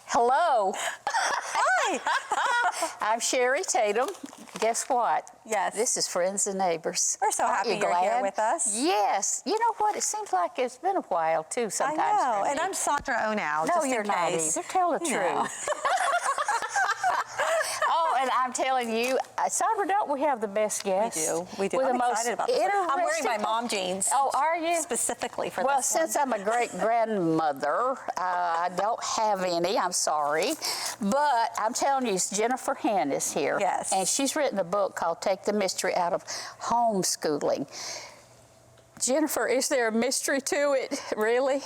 Hello. Hi. I'm Sherry Tatum. Guess what? Yes. This is Friends and Neighbors. We're so happy you're here with us. Yes. You know what? It seems like it's been a while, too, sometimes. I know. for me. And I'm Sandra Onal, No, just you're in not case. either. Tell the truth. Oh, and I'm telling you, Sandra, don't we have the best guests? We do. With I'm the excited about this. I'm wearing my interesting- mom jeans. Oh, are you? Specifically for Well, this one. since I'm a great-grandmother, I don't have any, I'm sorry. But I'm telling you, Jennifer Hen is here. Yes. And she's written a book called Take the Mystery Out of Homeschooling. Jennifer, is there a mystery to it, really?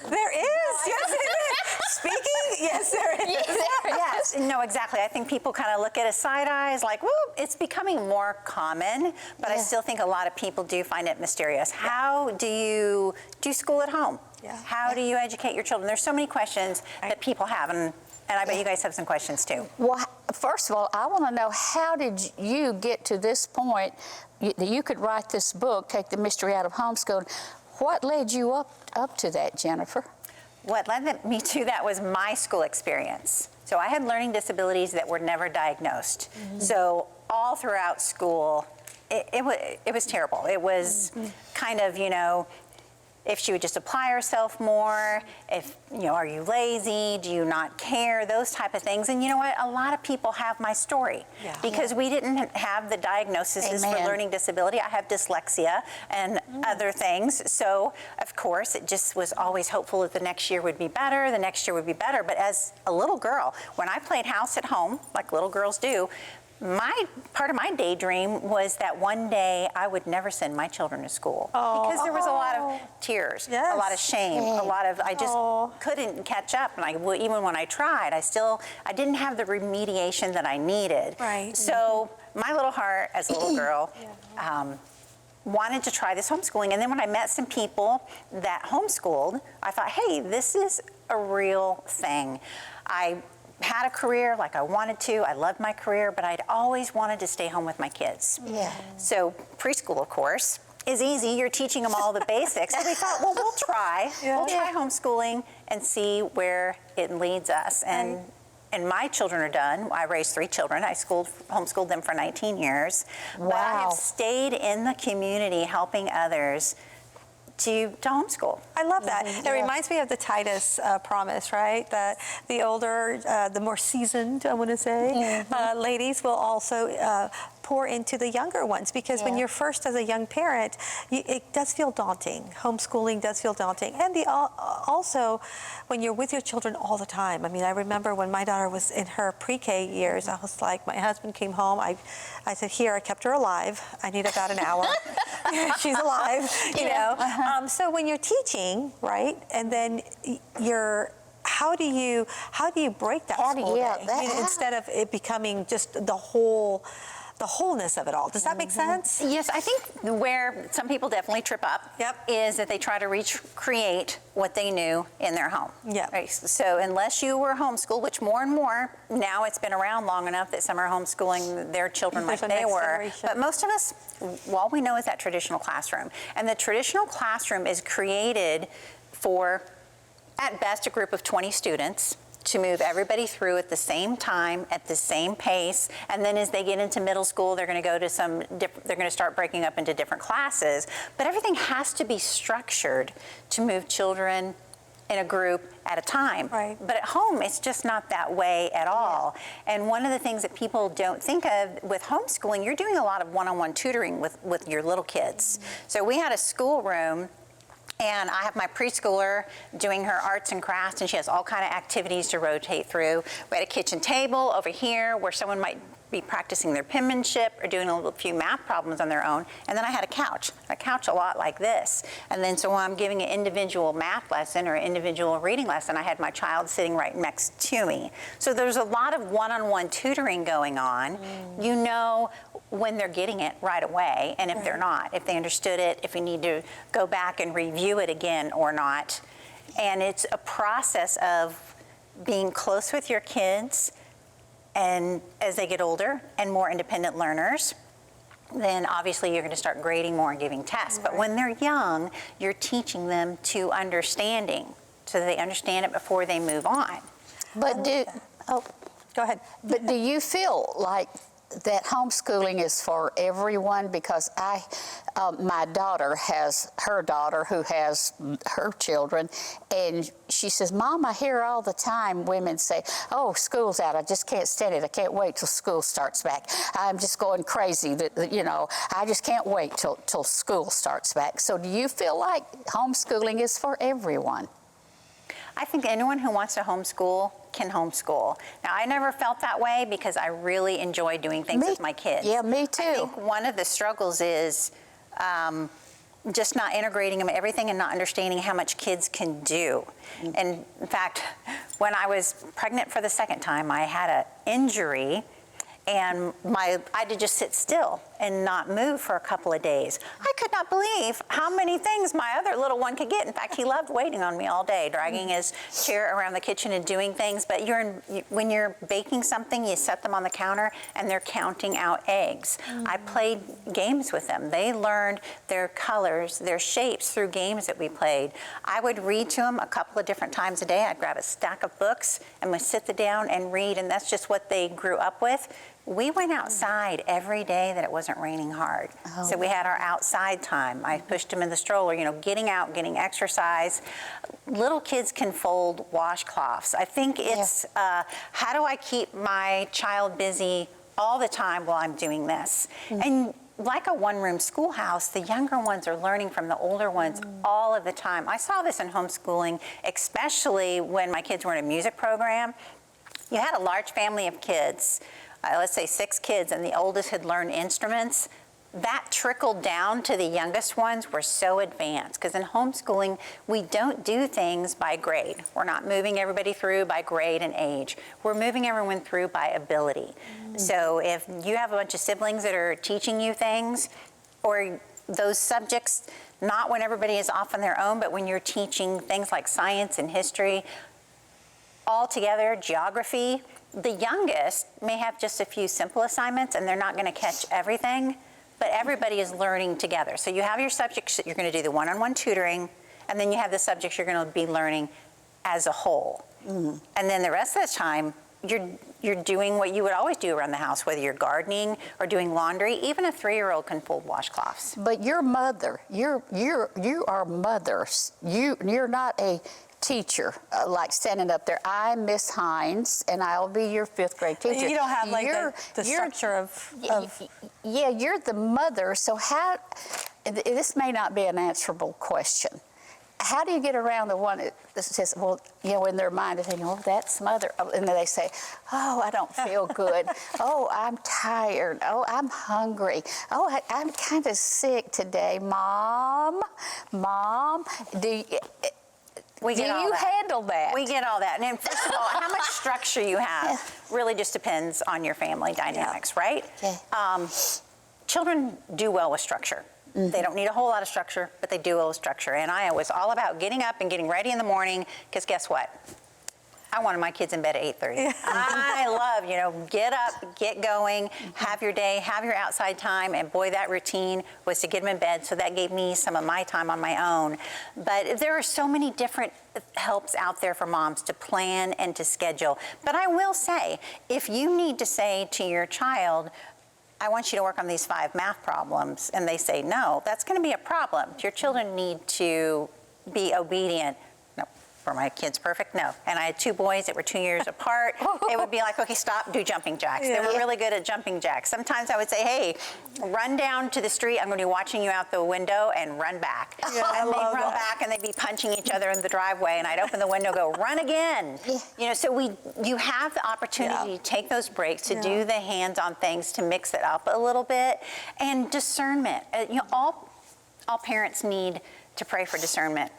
There is. Yes, it is. Speaking, yes, there is. Yes, no, exactly. I think people kind of look at it side eyes like, whoop, it's becoming more common, but I still think a lot of people do find it mysterious. How do you do school at home? Yeah. How do you educate your children? There's so many questions that people have, and I bet you guys have some questions too. Well, first of all, I want to know, how did you get to this point that you could write this book, Take the Mystery Out of Homeschooling? What led you up to that, Jennifer? What led me to that was my school experience. So I had learning disabilities that were never diagnosed. So all throughout school, it was terrible. It was kind of, you know, if she would just apply herself more, if, you know, are you lazy? Do you not care? Those type of things. And you know what? A lot of people have my story because we didn't have the diagnosis for learning disability. I have dyslexia and other things. So, of course, it just was always hopeful that the next year would be better, the next year would be better. But as a little girl, when I played house at home, like little girls do, part of my daydream was that one day I would never send my children to school because there was a lot of tears, a lot of shame, a lot of, I just couldn't catch up. And even when I tried, I didn't have the remediation that I needed. Right. So my little heart as a little girl wanted to try this homeschooling. And then when I met some people that homeschooled, I thought, hey, this is a real thing. I had a career like I wanted to. I loved my career, but I'd always wanted to stay home with my kids. Yeah. So preschool, of course, is easy. You're teaching them all the basics. So we thought, well, we'll try. We'll try homeschooling and see where it leads us. And my children are done. I raised 3 children. I homeschooled them for 19 years. Wow. But I have stayed in the community helping others to homeschool. I love that. It reminds me of the Titus promise, right? That the older, the more seasoned, I want to say, ladies will also pour into the younger ones, because when you're first as a young parent, it does feel daunting. Homeschooling does feel daunting. And also, when you're with your children all the time. I mean, I remember when my daughter was in her pre-K years, I was like, my husband came home, I said, here, I kept her alive. I need about an hour. She's alive, you know. So when you're teaching, right, and then how do you break that school day? Instead of it becoming just the wholeness of it all. Does that make sense? Yes, I think where some people definitely trip up is that they try to recreate what they knew in their home. Right? So unless you were homeschooled, which more and more, now it's been around long enough that some are homeschooling their children like they were. But most of us, all we know is that traditional classroom. And the traditional classroom is created for, at best, a group of 20 students to move everybody through at the same time, at the same pace, and then as they get into middle school, they're going to go to they're going to start breaking up into different classes. But everything has to be structured to move children in a group at a time. Right. But at home, it's just not that way at all. And one of the things that people don't think of with homeschooling, you're doing a lot of one-on-one tutoring with your little kids. So we had a schoolroom, and I have my preschooler doing her arts and crafts, and she has all kind of activities to rotate through. We had a kitchen table over here where someone might be practicing their penmanship or doing a few math problems on their own. And then I had a couch a lot like this. And then so when I'm giving an individual math lesson or an individual reading lesson, I had my child sitting right next to me. So there's a lot of one-on-one tutoring going on. You know when they're getting it right away, and if they're not, if they understood it, if we need to go back and review it again or not. And it's a process of being close with your kids, and as they get older and more independent learners, then obviously you're going to start grading more and giving tests. But when they're young, you're teaching them to understanding so that they understand it before they move on. But Go ahead. But do you feel like that homeschooling is for everyone? Because my daughter has her daughter who has her children, and she says, Mom, I hear all the time women say, oh, school's out, I just can't stand it, I can't wait till school starts back. I'm just going crazy, I just can't wait till school starts back. So do you feel like homeschooling is for everyone? I think anyone who wants to homeschool can homeschool. Now, I never felt that way because I really enjoy doing things with my kids. Yeah, me too. I think one of the struggles is just not integrating them everything and not understanding how much kids can do. And in fact, when I was pregnant for the second time, I had an injury and I had to just sit still and not move for a couple of days. I could not believe how many things my other little one could get. In fact, he loved waiting on me all day, dragging his chair around the kitchen and doing things. But when you're baking something, you set them on the counter and they're counting out eggs. I played games with them. They learned their colors, their shapes through games that we played. I would read to them a couple of different times a day. I'd grab a stack of books and we'd sit down and read, and that's just what they grew up with. We went outside every day that it wasn't raining hard. So we had our outside time. I pushed them in the stroller, getting out, getting exercise. Little kids can fold washcloths. I think it's how do I keep my child busy all the time while I'm doing this? And like a one-room schoolhouse, the younger ones are learning from the older ones all of the time. I saw this in homeschooling, especially when my kids were in a music program. You had a large family of kids, let's say 6 kids, and the oldest had learned instruments. That trickled down to the youngest ones were so advanced, because in homeschooling, we don't do things by grade. We're not moving everybody through by grade and age. We're moving everyone through by ability. So if you have a bunch of siblings that are teaching you things, or those subjects, not when everybody is off on their own, but when you're teaching things like science and history, all together, geography, the youngest may have just a few simple assignments and they're not going to catch everything, but everybody is learning together. So you have your subjects that you're going to do the one-on-one tutoring, and then you have the subjects you're going to be learning as a whole. And then the rest of the time, you're doing what you would always do around the house, whether you're gardening or doing laundry. Even a 3-year-old can fold washcloths. But your mother, you are mothers. You're not a teacher, like standing up there, I'm Miss Hines, and I'll be your 5th grade teacher. You don't have like the structure of... Yeah, you're the mother, so how, this may not be an answerable question. How do you get around the one that says, well, in their mind, they're thinking, oh, that's mother. And then they say, oh, I don't feel good. Oh, I'm tired. Oh, I'm hungry. Oh, I'm kind of sick today. Mom, do you handle that? We get all that. And then first of all, how much structure you have really just depends on your family dynamics, right? Yeah. Children do well with structure. They don't need a whole lot of structure, but they do well with structure. And I was all about getting up and getting ready in the morning, because guess what? I wanted my kids in bed at 8:30. I love, get up, get going, have your day, have your outside time. And boy, that routine was to get them in bed. So that gave me some of my time on my own. But there are so many different helps out there for moms to plan and to schedule. But I will say, if you need to say to your child, I want you to work on these 5 math problems, and they say no, that's going to be a problem. Your children need to be obedient. No. Were my kids perfect? No. And I had 2 boys that were 2 years apart. It would be like, okay, stop, do jumping jacks. They were really good at jumping jacks. Sometimes I would say, hey, run down to the street. I'm going to be watching you out the window, and run back. And they'd run back, and they'd be punching each other in the driveway, and I'd open the window, go, run again. So you have the opportunity to take those breaks, to do the hands-on things, to mix it up a little bit. And discernment. All parents need to pray for discernment.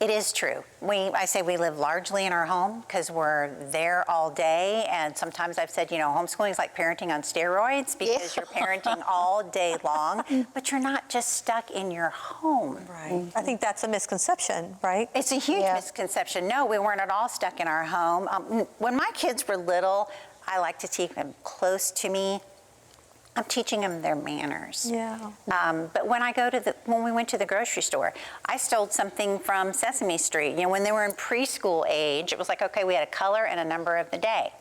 It is true. I say we live largely in our home because we're there all day. And sometimes I've said, homeschooling is like parenting on steroids, because you're parenting all day long, but you're not just stuck in your home. Right. I think that's a misconception, right? It's a huge misconception. No, we weren't at all stuck in our home. When my kids were little, I like to keep them close to me. I'm teaching them their manners. Yeah. But when we went to the grocery store, I stole something from Sesame Street. You know, when they were in preschool age, it was like, okay, we had a color and a number of the day.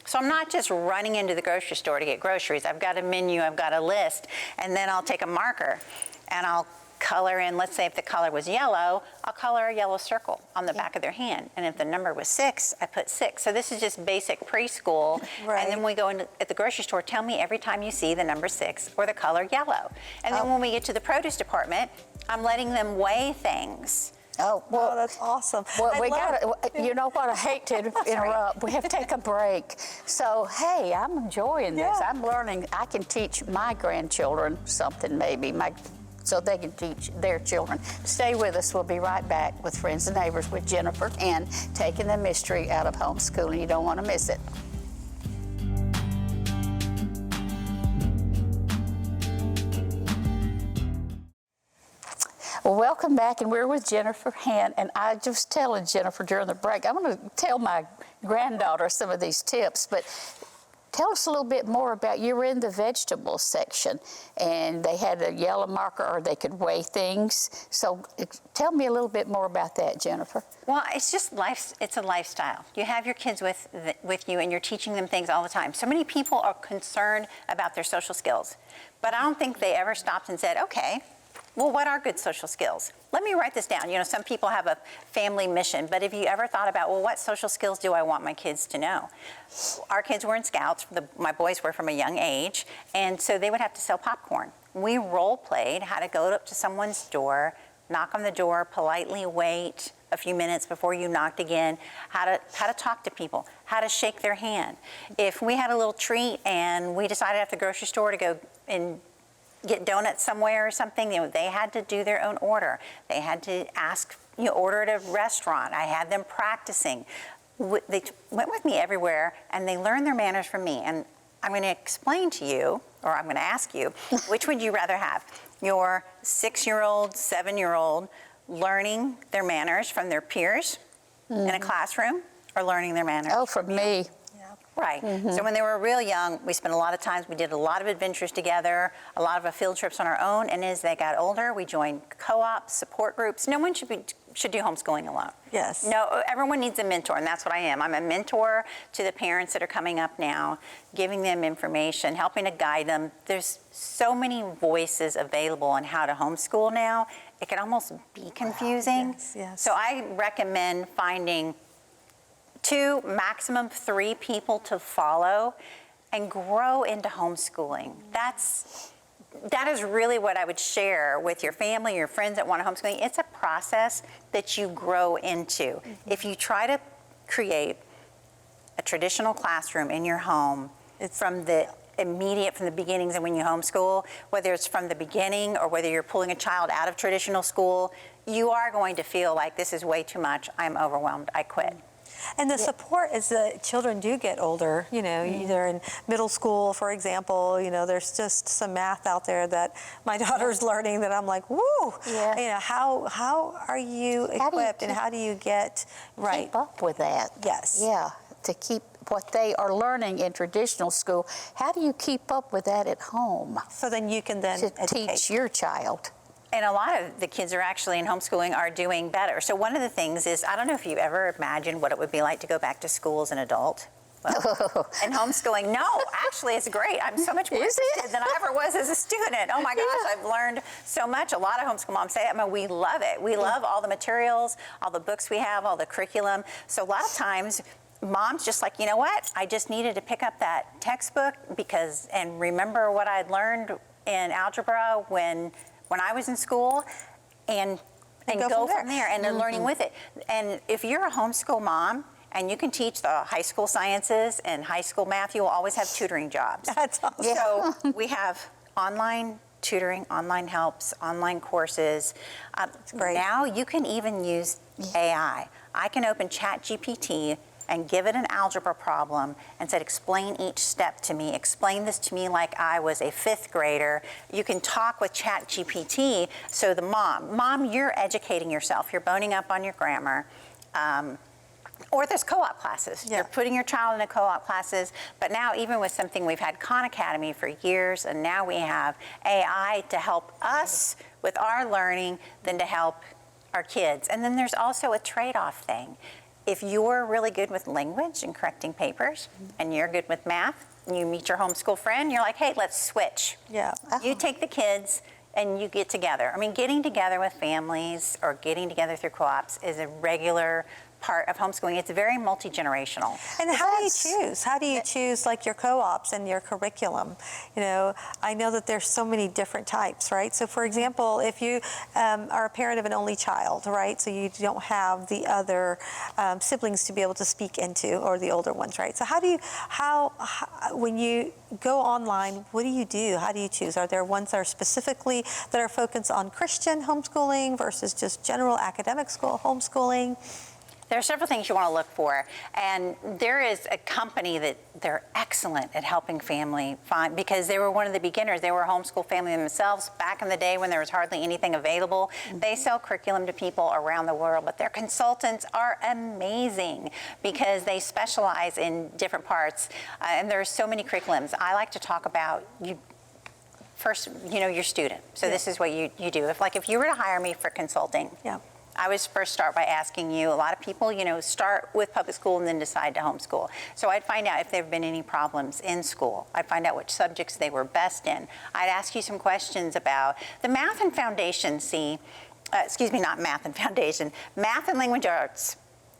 So I'm not just running into the grocery store to get groceries. I've got a menu, I've got a list, and then I'll take a marker and I'll color in, let's say if the color was yellow, I'll color a yellow circle on the back of their hand. And if the number was 6, I put 6. So this is just basic preschool. Right. And then we go at the grocery store, tell me every time you see the number 6 or the color yellow. And then when we get to the produce department, I'm letting them weigh things. Oh, well, that's awesome. Well, I we love- got to, you know what, I hate to interrupt. We have to take a break. So, hey, I'm enjoying this. Yeah. I'm learning. I can teach my grandchildren something maybe, so they can teach their children. Stay with us. We'll be right back with Friends and Neighbors with Jennifer Hen, taking the mystery out of homeschooling. You don't want to miss it. Well, welcome back, and we're with Jennifer Hen, and I was telling Jennifer during the break, I'm going to tell my granddaughter some of these tips, but tell us a little bit more about, you were in the vegetables section, and they had a yellow marker, or they could weigh things. So tell me a little bit more about that, Jennifer. Well, it's just life. It's a lifestyle. You have your kids with you, and you're teaching them things all the time. So many people are concerned about their social skills, but I don't think they ever stopped and said, okay, well, what are good social skills? Let me write this down. You know, some people have a family mission, but have you ever thought about, well, what social skills do I want my kids to know? Our kids were in Scouts. My boys were from a young age, and so they would have to sell popcorn. We role-played how to go up to someone's door, knock on the door, politely wait a few minutes before you knocked again, how to talk to people, how to shake their hand. If we had a little treat and we decided at the grocery store to go and get donuts somewhere or something, you know, they had to do their own order. They had to order at a restaurant. I had them practicing. They went with me everywhere, and they learned their manners from me. And I'm going to explain to you, or I'm going to ask you, which would you rather have? Your 6-year-old, 7-year-old learning their manners from their peers in a classroom, or learning their manners? Oh, from me. Right. So when they were real young, we spent a lot of times, we did a lot of adventures together, a lot of field trips on our own, and as they got older, we joined co-ops, support groups. No one should do homeschooling alone. Yes. No, everyone needs a mentor, and that's what I am. I'm a mentor to the parents that are coming up now, giving them information, helping to guide them. There's so many voices available on how to homeschool now, it can almost be confusing. Yes, yes. So I recommend finding 2, maximum 3 people to follow and grow into homeschooling. That is really what I would share with your family, your friends that want to homeschool. It's a process that you grow into. If you try to create a traditional classroom in your home from the beginnings and when you homeschool, whether it's from the beginning or whether you're pulling a child out of traditional school, you are going to feel like this is way too much, I'm overwhelmed, I quit. And the support as the children do get older, you know, either in middle school, for example, you know, there's just some math out there that my daughter's learning that I'm like, woo, you know, how are you equipped and how do you get right? Keep up with that. Yes. Yeah, to keep what they are learning in traditional school, how do you keep up with that at home? So then you can then To educate. teach your child. And a lot of the kids are actually in homeschooling are doing better. So one of the things is, I don't know if you've ever imagined what it would be like to go back to school as an adult. Well, and homeschooling, no, actually it's great. I'm so much more interested than I ever was as a student. Oh my gosh, I've learned so much. A lot of homeschool moms say that. I mean, we love it. We love all the materials, all the books we have, all the curriculum. So a lot of times, mom's just like, you know what? I just needed to pick up that textbook and remember what I'd learned in algebra when I was in school and go from there and then learning with it. And if you're a homeschool mom and you can teach the high school sciences and high school math, you will always have tutoring jobs. That's awesome. So we have online tutoring, online helps, online courses. great. Now you can even use AI. I can open ChatGPT and give it an algebra problem and said, explain each step to me. Explain this to me like I was a 5th grader. You can talk with ChatGPT. So the mom, you're educating yourself. You're boning up on your grammar. Or there's co-op classes. Yeah. You're putting your child in a co-op classes, but now even with something, we've had Khan Academy for years, and now we have AI to help us with our learning than to help our kids. And then there's also a trade-off thing. If you're really good with language and correcting papers, and you're good with math, and you meet your homeschool friend, you're like, hey, let's switch. Yeah. You take the kids and you get together. I mean, getting together with families or getting together through co-ops is a regular part of homeschooling. It's very multi-generational. And how do you choose? How do you choose like your co-ops and your curriculum? You know, I know that there's so many different types, right? So for example, if you are a parent of an only child, right? So you don't have the other siblings to be able to speak into, or the older ones, right? So how do you, when you go online, what do you do? How do you choose? Are there ones that are specifically that are focused on Christian homeschooling versus just general academic school homeschooling? There are several things you want to look for, and there is a company that they're excellent at helping family find, because they were one of the beginners. They were a homeschool family themselves back in the day when there was hardly anything available. They sell curriculum to people around the world, but their consultants are amazing because they specialize in different parts, and there are so many curriculums. I like to talk about first, your student. So this is what you do. If you were to hire me for consulting, I would first start by asking you, a lot of people, start with public school and then decide to homeschool. So I'd find out if there have been any problems in school. I'd find out which subjects they were best in. I'd ask you some questions about the math and foundation, not math and foundation. Math and language arts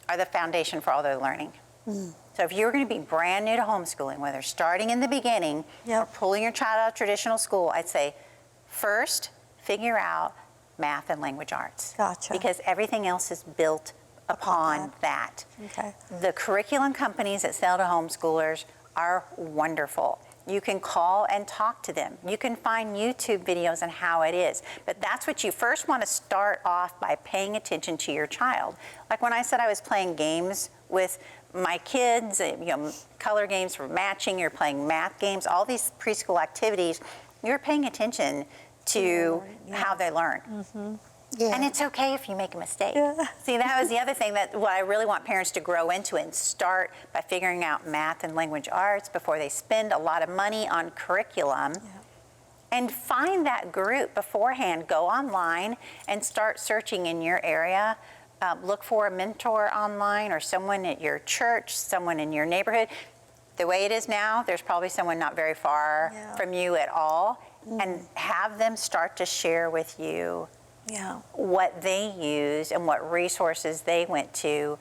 are the foundation for all their learning. So if you're going to be brand new to homeschooling, whether starting in the beginning or pulling your child out of traditional school, I'd say first figure out math and language arts. Gotcha. Because everything else is built upon that. Okay. The curriculum companies that sell to homeschoolers are wonderful. You can call and talk to them. You can find YouTube videos on how it is. But that's what you first want to start off by paying attention to your child. Like when I said I was playing games with my kids, color games for matching, you're playing math games, all these preschool activities, you're paying attention to how they learn. And it's okay if you make a mistake. See, that was the other thing that what I really want parents to grow into and start by figuring out math and language arts before they spend a lot of money on curriculum. And find that group beforehand. Go online and start searching in your area. Look for a mentor online or someone at your church, someone in your neighborhood. The way it is now, there's probably someone not very far from you at all. And have them start to share with you what they use and what resources they went to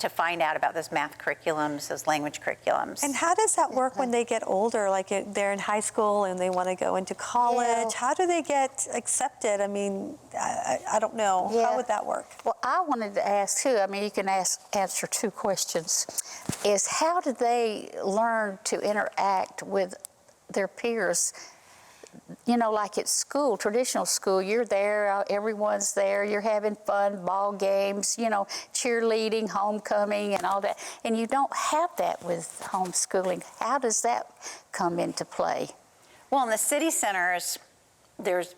find out about those math curriculums, those language curriculums. And how does that work when they get older, like they're in high school and they want to go into college? How do they get accepted? I mean, I don't know. How would that work? Well, I wanted to ask too, you can answer two questions, is how do they learn to interact with their peers? Like at school, traditional school, you're there, everyone's there, you're having fun, ball games, cheerleading, homecoming, and all that. And you don't have that with homeschooling. How does that come into play? Well, in the city centers, there's,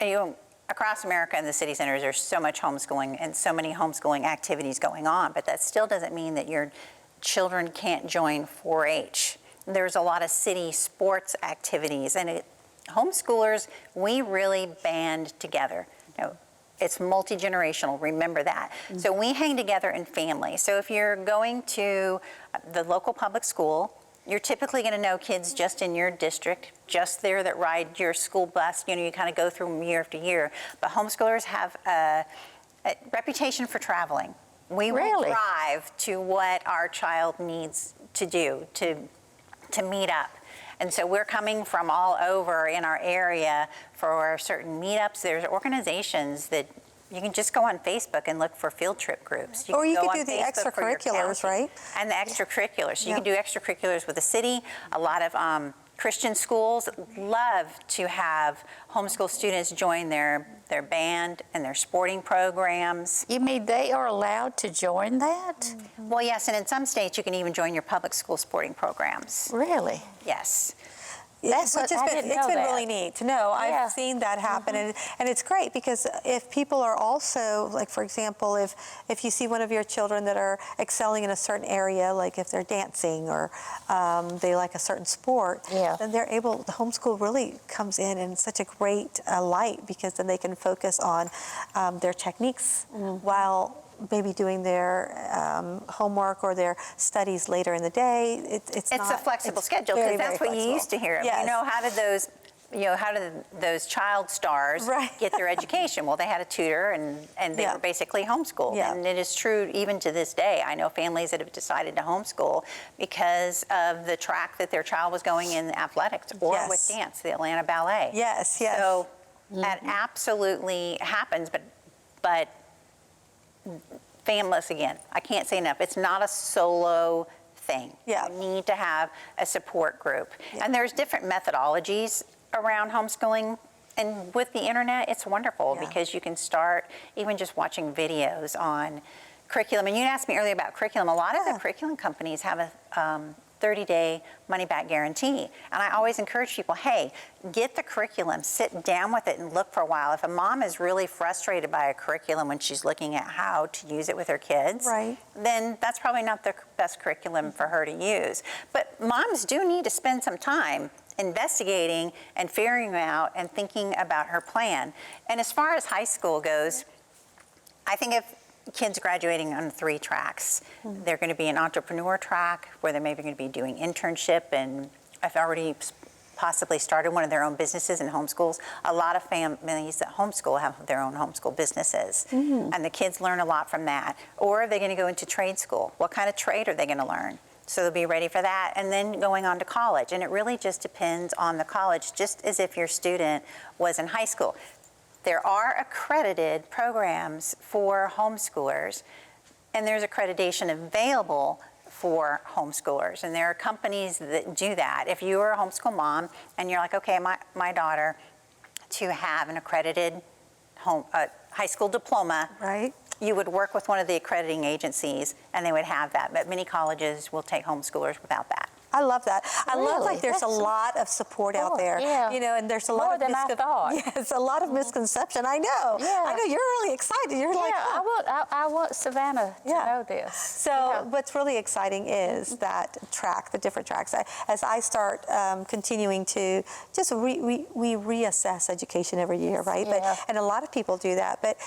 across America in the city centers, there's so much homeschooling and so many homeschooling activities going on, but that still doesn't mean that your children can't join 4-H. There's a lot of city sports activities, and homeschoolers, we really band together. It's multi-generational, remember that. So we hang together in families. So if you're going to the local public school, you're typically going to know kids just in your district, just there that ride your school bus. You kind of go through them year after year. But homeschoolers have a reputation for traveling. We will drive to what our child needs to do to meet up. And so we're coming from all over in our area for certain meetups. There's organizations that you can just go on Facebook and look for field trip groups. Or you could do the extracurriculars, right? And the extracurriculars. So you can do extracurriculars with the city. A lot of Christian schools love to have homeschool students join their band and their sporting programs. You mean they are allowed to join that? Well, yes, and in some states you can even join your public school sporting programs. Really? Yes. That's Which what, I has didn't it's know been that. really neat to know. Yeah. I've seen that happen, and it's great because if people are also, like for example, if you see one of your children that are excelling in a certain area, like if they're dancing or they like a certain sport, then they're able, the homeschool really comes in such a great light, because then they can focus on their techniques while maybe doing their homework or their studies later in the day. It's a flexible schedule, because that's what you used to hear. Yes. You know, how did those child stars get their education? Well, they had a tutor, and they were basically homeschooled. And it is true even to this day. I know families that have decided to homeschool because of the track that their child was going in athletics or with dance, the Atlanta Ballet. Yes, yes. So that absolutely happens, but families, again, I can't say enough. It's not a solo thing. You need to have a support group. And there's different methodologies around homeschooling. And with the internet, it's wonderful because you can start even just watching videos on curriculum. And you asked me earlier about curriculum. A lot of the curriculum companies have a 30-day money-back guarantee. And I always encourage people, hey, get the curriculum, sit down with it and look for a while. If a mom is really frustrated by a curriculum when she's looking at how to use it with her kids, then that's probably not the best curriculum for her to use. But moms do need to spend some time investigating and figuring out and thinking about her plan. And as far as high school goes, I think if kids graduating on 3 tracks. They're going to be an entrepreneur track where they're maybe going to be doing internship, and I've already possibly started one of their own businesses in homeschools. A lot of families that homeschool have their own homeschool businesses, and the kids learn a lot from that. Or are they going to go into trade school? What kind of trade are they going to learn? So they'll be ready for that, and then going on to college. And it really just depends on the college, just as if your student was in high school. There are accredited programs for homeschoolers, and there's accreditation available for homeschoolers. And there are companies that do that. If you are a homeschool mom and you're like, okay, my daughter to have an accredited high school diploma, you would work with one of the accrediting agencies and they would have that. But many colleges will take homeschoolers without that. I love that. I love like there's a lot of support out there. You know, and there's a lot of than I thought. Yes, a lot of misconception. I know. I know you're really excited. You're like, I want Savannah to know this. So what's really exciting is that track, the different tracks. As I start continuing to just we reassess education every year, right? But and a lot of people do that. But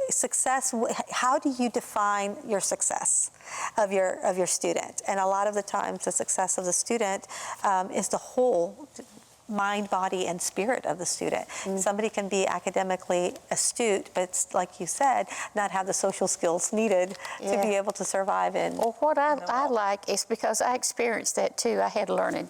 success, how do you define your success of your student? And a lot of the times the success of the student is the whole mind, body, and spirit of the student. Somebody can be academically astute, but like you said, not have the social skills needed to be able to survive in. Well, what I like is because I experienced that too. I had a learning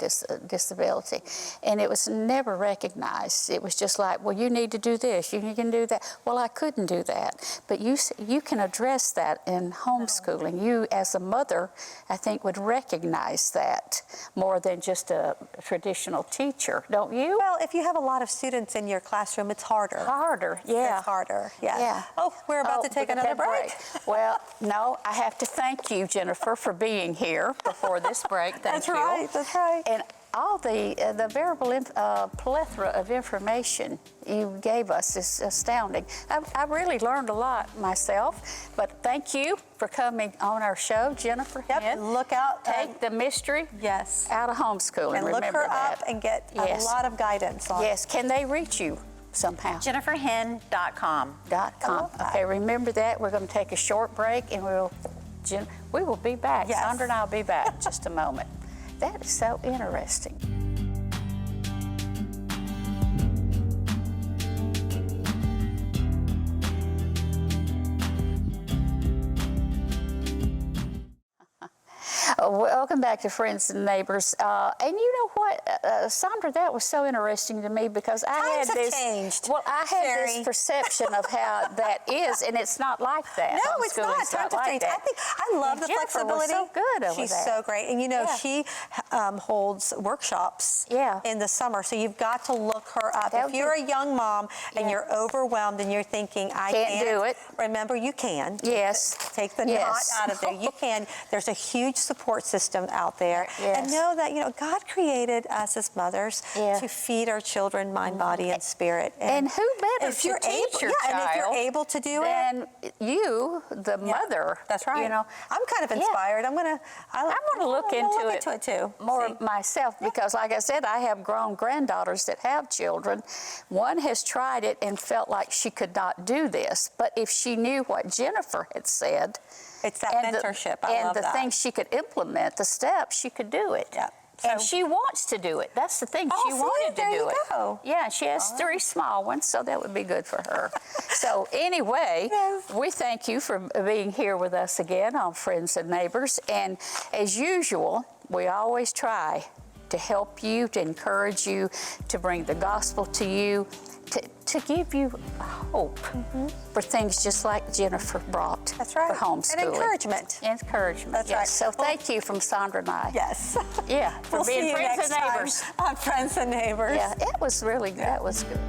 disability, and it was never recognized. It was just like, well, you need to do this, you can do that. Well, I couldn't do that, but you can address that in homeschooling. You, as a mother, I think would recognize that more than just a traditional teacher. Don't you? Well, if you have a lot of students in your classroom, it's harder. It's harder, Oh, we're about to take another break. Well, no, I have to thank you, Jennifer, for being here before this break. Thank you. That's right. And all the variable plethora of information you gave us is astounding. I really learned a lot myself, but thank you for coming on our show, Jennifer Hen. Look out. Take the mystery out of homeschooling. And look her up and get a lot of guidance on it. Can they reach you somehow? JenniferHen.com. Okay, remember that. We're going to take a short break, and we will be back. Sandra and I will be back in just a moment. That is so interesting. Welcome back to Friends and Neighbors. And you know what, Sandra, that was so interesting to me because I had this perception of how that is, and it's not like that. No, it's not. Times have changed. I love the flexibility. Was so good over She's there. so great. And you know, she holds workshops in the summer, so you've got to look her up. If you're a young mom and you're overwhelmed and you're thinking, I can't do it. Remember, you can. Yes. Take the knot out of there. You can. There's a huge support support system out there. And Yes. know that, God created us as mothers Yeah. to feed our children mind, body, and spirit. And who better if to you're teach able, your and if you're child able to do it, than you, the mother? that's right. You know, I'm kind of inspired. I'm gonna look into it too. more See? myself because, like I said, I have grown granddaughters that have children. One has tried it and felt like she could not do this, but if she knew what Jennifer had said, It's that and mentorship. I and love the that. things she could implement, the steps, she could do it. Yeah. And So- she wants to do it. That's the thing. Oh, She see, wanted to there do you it. go. Yeah, she has 3 small ones, so that would be good for her. So anyway, Yes. we thank you for being here with us again on Friends and Neighbors. And as usual, we always try to help you, to encourage you, to bring the gospel to you, to give you hope for things just like Jennifer brought. That's right. For homeschooling. And encouragement. Encouragement. That's yes. right. So thank you from Sandra and I. Yes. Yeah, for We'll being see you friends next and neighbors. time on Friends and Neighbors. Yeah, it was really good. That was good.